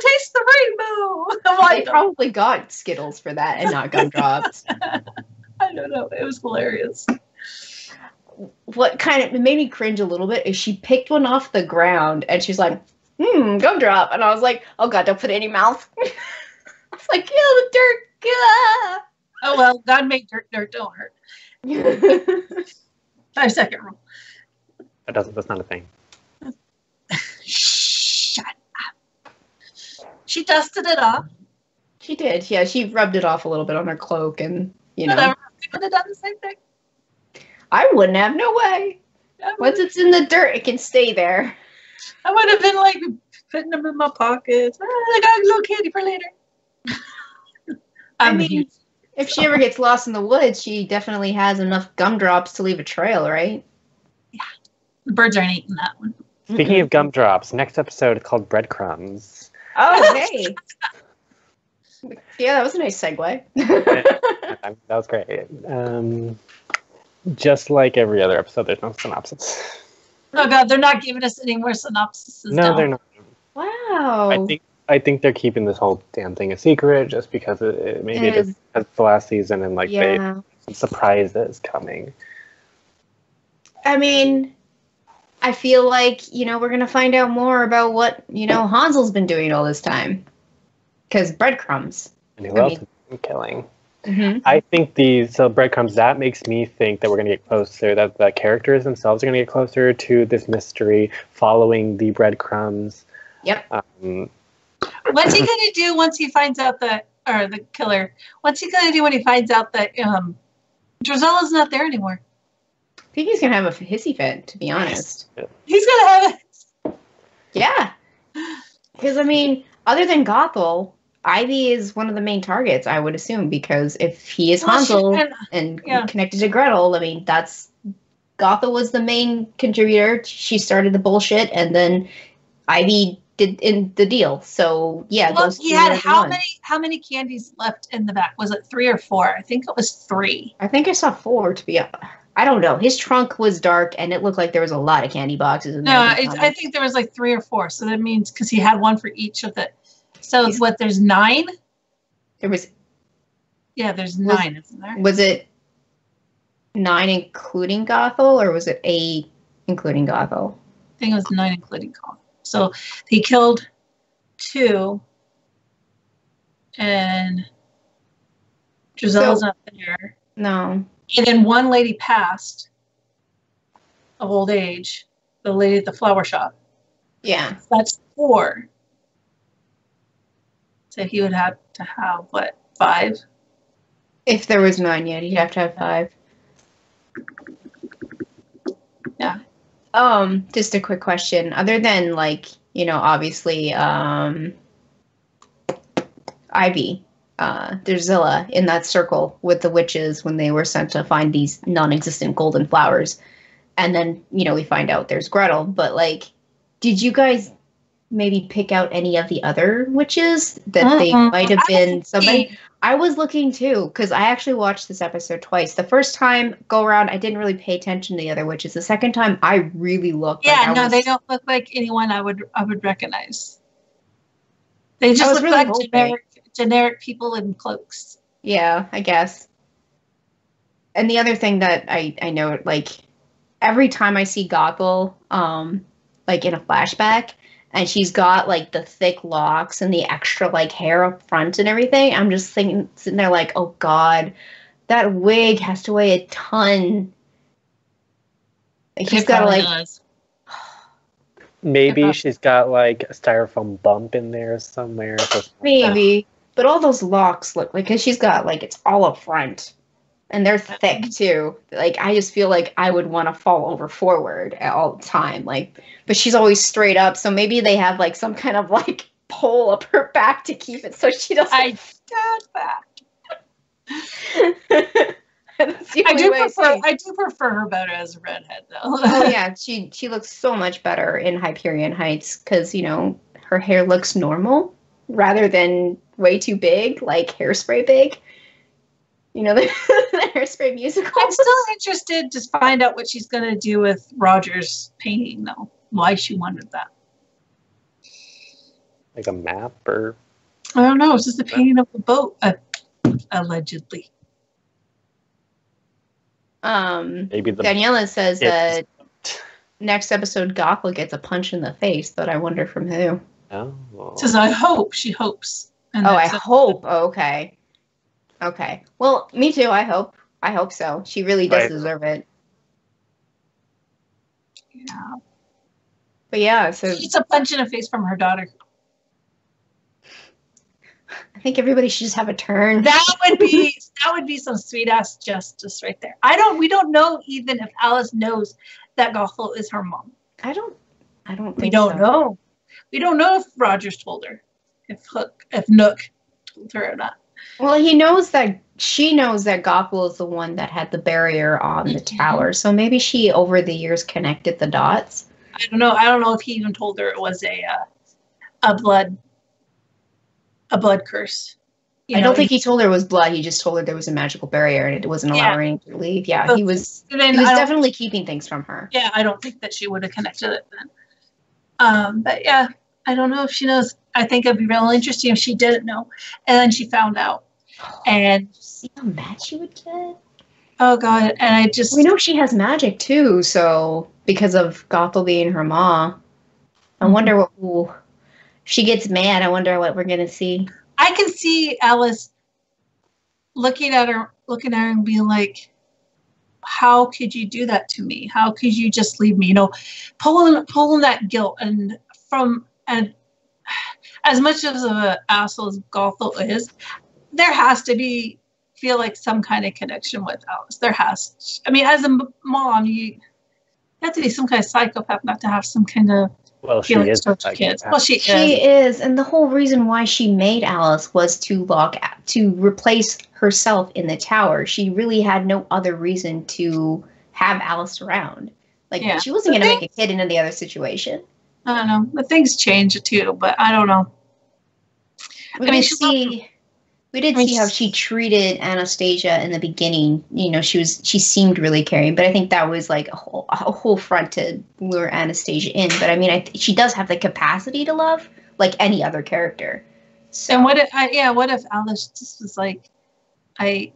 taste the rainbow. I'm like, they probably got Skittles for that and not gumdrops. I don't know. It was hilarious. What it made me cringe a little bit is she picked one off the ground and she's like, gumdrop. And I was like, oh God, don't put it in your mouth. I was like, the dirt. Gah. Oh, well, God made dirt don't hurt. 5-second rule. That's not a thing. Shut up. She dusted it off. She did, yeah. She rubbed it off a little bit on her cloak, and Whatever. I could have done the same thing. I wouldn't have, no way. Once it's in the dirt, it can stay there. I would have been like putting them in my pockets. I got a little candy for later. I mean, if she ever gets lost in the woods, she definitely has enough gumdrops to leave a trail, right? Yeah. The birds aren't eating that one. Speaking of gumdrops, next episode is called Breadcrumbs. Oh, hey. Yeah, that was a nice segue. That was great. Just like every other episode, there's no synopsis. Oh God, they're not giving us any more synopsis. No, they're not. Wow. I think they're keeping this whole damn thing a secret just because maybe it's the last season and like they some surprises coming. I mean, I feel like, we're going to find out more about what, Hansel's been doing all this time. Because breadcrumbs. And who else has been killing? Mm-hmm. I think breadcrumbs, that makes me think that we're going to get closer, that the characters themselves are going to get closer to this mystery following the breadcrumbs. Yep. What's he going to do once he finds out or the killer, what's he going to do when he finds out that Drizella's not there anymore? I think he's going to have a hissy fit, to be honest. He's going to have it. Yeah. Because, I mean, other than Gothel, Ivy is one of the main targets, I would assume, because if he is Hansel and connected to Gretel, I mean, that's Gothel was the main contributor. She started the bullshit, and then Ivy did in the deal. So yeah, well, those he two had are the how many candies left in the back? Was it 3 or 4? I think it was 3. I think I saw 4 to be. I don't know. His trunk was dark, and it looked like there was a lot of candy boxes in there. No, I think there was like 3 or 4. So that means because he had one for each of the. So there's 9. There was. Yeah, there's 9, isn't there? Was it 9 including Gothel, or was it 8 including Gothel? I think it was 9 including Gothel. So he killed 2, and Drizella's not there. No. And then one lady passed of old age, the lady at the flower shop. Yeah. So that's 4. So he would have to have, what, 5? If there was 9 yet, he'd have to have 5. Yeah. Just a quick question. Other than, like, you know, obviously, Ivy, Drizella in that circle with the witches when they were sent to find these non-existent golden flowers. And then, you know, we find out there's Gretel. But, like, did you guys maybe pick out any of the other witches that they might have been somebody? I was looking too, because I actually watched this episode twice. The first time go around, I didn't really pay attention to the other witches. The second time, I really looked. Yeah, like they don't look like anyone I would recognize. They just look really like generic people in cloaks. Yeah, I guess. And the other thing that I know, like, every time I see Gothel, like in a flashback, and she's got, like, the thick locks and the extra, like, hair up front and everything, I'm just sitting there like, oh, God, that wig has to weigh a ton. He's got to, like... Does. Maybe she's got, like, a styrofoam bump in there somewhere. Maybe. But all those locks look... Like, because she's got, like, it's all up front. And they're thick, too. Like, I just feel like I would want to fall over forward all the time. Like, but she's always straight up. So maybe they have, like, some kind of, like, pole up her back to keep it so she doesn't stand back. I do prefer her better as a redhead, though. Oh, yeah. She looks so much better in Hyperion Heights because, you know, her hair looks normal rather than way too big, like Hairspray big. You know, the Hairspray musical. I'm still interested to find out what she's going to do with Roger's painting, though. Why she wanted that. Like a map, or? I don't know. It's just a painting of the boat, allegedly. Maybe Daniela says that next episode Gothel gets a punch in the face, but I wonder from who. Oh. Well. Says I hope. She hopes. And I hope. Okay. Okay. Well, me too. I hope. I hope so. She really does deserve it. Yeah. But yeah, so she gets a punch in the face from her daughter. I think everybody should just have a turn. That would be some sweet ass justice right there. We don't know even if Alice knows that Gothel is her mom. I don't think we don't know. We don't know if Rogers told her, if Nook told her or not. Well, she knows that Gothel is the one that had the barrier on the tower. So maybe she over the years connected the dots. I don't know. I don't know if he even told her it was a blood curse. I don't think he told her it was blood. He just told her there was a magical barrier and it wasn't allowing her to leave. Yeah, he was definitely keeping things from her. Yeah, I don't think that she would have connected it then. But yeah, I don't know if she knows. I think it'd be real interesting if she didn't know, and then she found out. And see how mad she would get. Oh God! And we know she has magic too. So because of Gothel being her ma, I wonder what. Ooh, if she gets mad, I wonder what we're gonna see. I can see Alice looking at her and being like, "How could you do that to me? How could you just leave me?" You know, pulling that guilt and as much as an asshole as Gothel is, there has to feel like some kind of connection with Alice. I mean, as a mom, you have to be some kind of psychopath not to have some kind of feelings towards your kids. Well, she is, and the whole reason why she made Alice was to replace herself in the tower. She really had no other reason to have Alice around. Like, Yeah. she wasn't going to make a kid in any other situation. I don't know. But things change too, but I don't know. We did see how she treated Anastasia in the beginning. You know, she seemed really caring, but I think that was like a whole front to lure Anastasia in. But I mean, she does have the capacity to love like any other character. So. And what if Alice just was like, no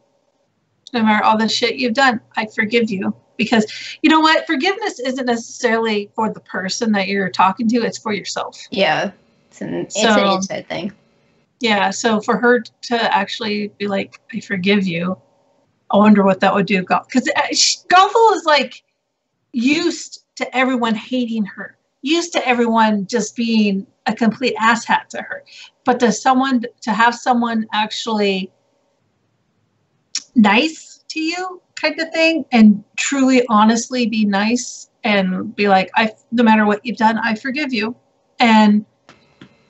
matter all the shit you've done, I forgive you. Because you know what? Forgiveness isn't necessarily for the person that you're talking to. It's for yourself. Yeah. It's an inside thing. Yeah. So for her to actually be like, I forgive you. I wonder what that would do. Because Gothel is like used to everyone hating her. Used to everyone just being a complete asshat to her. But to have someone actually nice to you kind of thing and truly honestly be nice and be like, no matter what you've done, I forgive you. And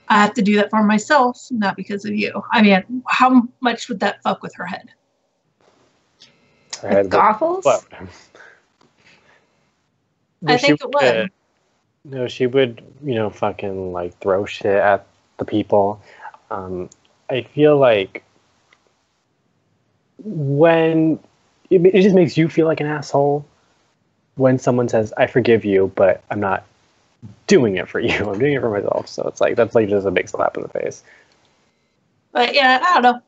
I have to do that for myself, not because of you. I mean, how much would that fuck with her head? Gothels? I think it would. No, she would, fucking like throw shit at the people. I feel like when it just makes you feel like an asshole when someone says, I forgive you, but I'm not doing it for you. I'm doing it for myself. So it's like, that's like just a big slap in the face. But yeah, I don't know.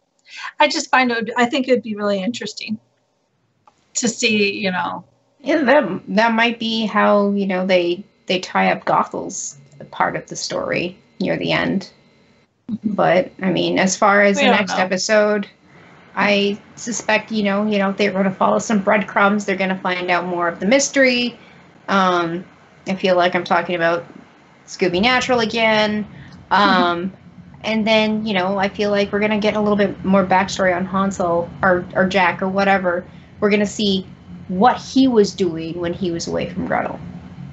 I just I think it'd be really interesting to see, Yeah, that might be how, they tie up Gothel's part of the story near the end. But, I mean, as far as the next episode, I suspect, they're going to follow some breadcrumbs. They're going to find out more of the mystery. I feel like I'm talking about Scooby Natural again. And then, I feel like we're going to get a little bit more backstory on Hansel or Jack or whatever. We're going to see what he was doing when he was away from Gretel.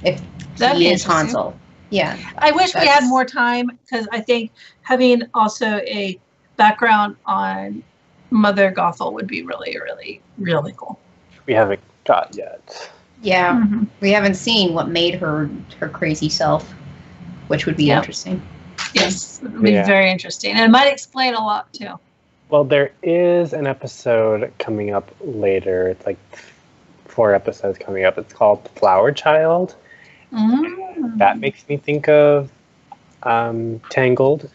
If he is Hansel. Yeah. I wish we had more time because I think having also a background on Mother Gothel would be really, really, really cool. We haven't got yet. Yeah, we haven't seen what made her crazy self, which would be interesting. Yes, it would be very interesting. And it might explain a lot, too. Well, there is an episode coming up later. It's like 4 episodes coming up. It's called Flower Child. That makes me think of Tangled.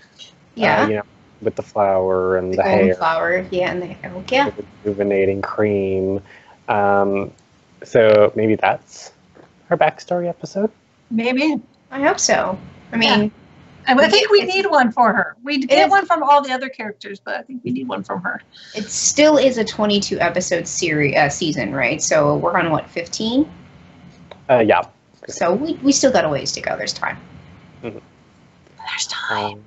Yeah. With the flower and the hair. Flower, yeah, and the hair. Yeah. The rejuvenating cream. So maybe that's her backstory episode? Maybe. I hope so. I mean... I think we need one for her. We get one from all the other characters, but I think we need one from her. It still is a 22-episode season, right? So we're on, 15? Yeah. So we still got a ways to go. There's time. Mm-hmm. There's time.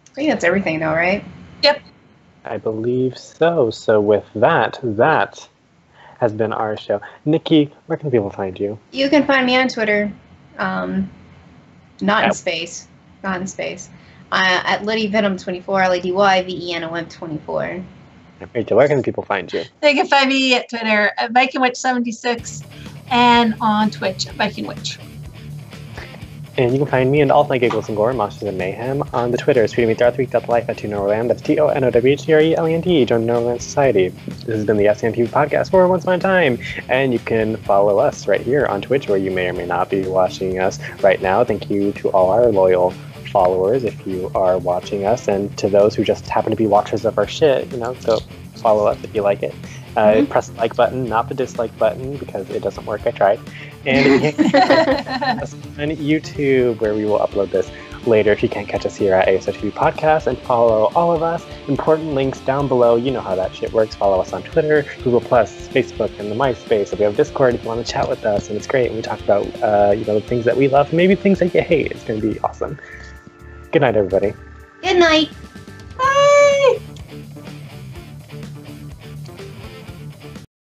I think that's everything, though, right? Yep. I believe so. So with that has been our show. Nikki, where can people find you? You can find me on Twitter. Not in space. At LidyVenom24, LADYVENOM24. Rachel, where can people find you? They can find me at Twitter at VikingWitch76 and on Twitch at VikingWitch. And you can find me and all my giggles and gore, monsters and mayhem on the Twitters, tweeting me throughout the week, life at ToNorland. That's TONOWHTRELAND. Join the Norland Society. This has been the SCMP podcast for Once Upon a Time. And you can follow us right here on Twitch, where you may or may not be watching us right now. Thank you to all our loyal followers if you are watching us, and to those who just happen to be watchers of our shit, go follow us if you like it. Press the like button, not the dislike button, because it doesn't work. I tried. And you can catch us on YouTube, where we will upload this later if you can't catch us here at ASOTV Podcast, and follow all of us. Important links down below. You know how that shit works. Follow us on Twitter, Google+, Facebook, and the MySpace. So we have Discord if you want to chat with us, and it's great. And we talk about the things that we love, and maybe things that you hate. It's going to be awesome. Good night, everybody. Good night.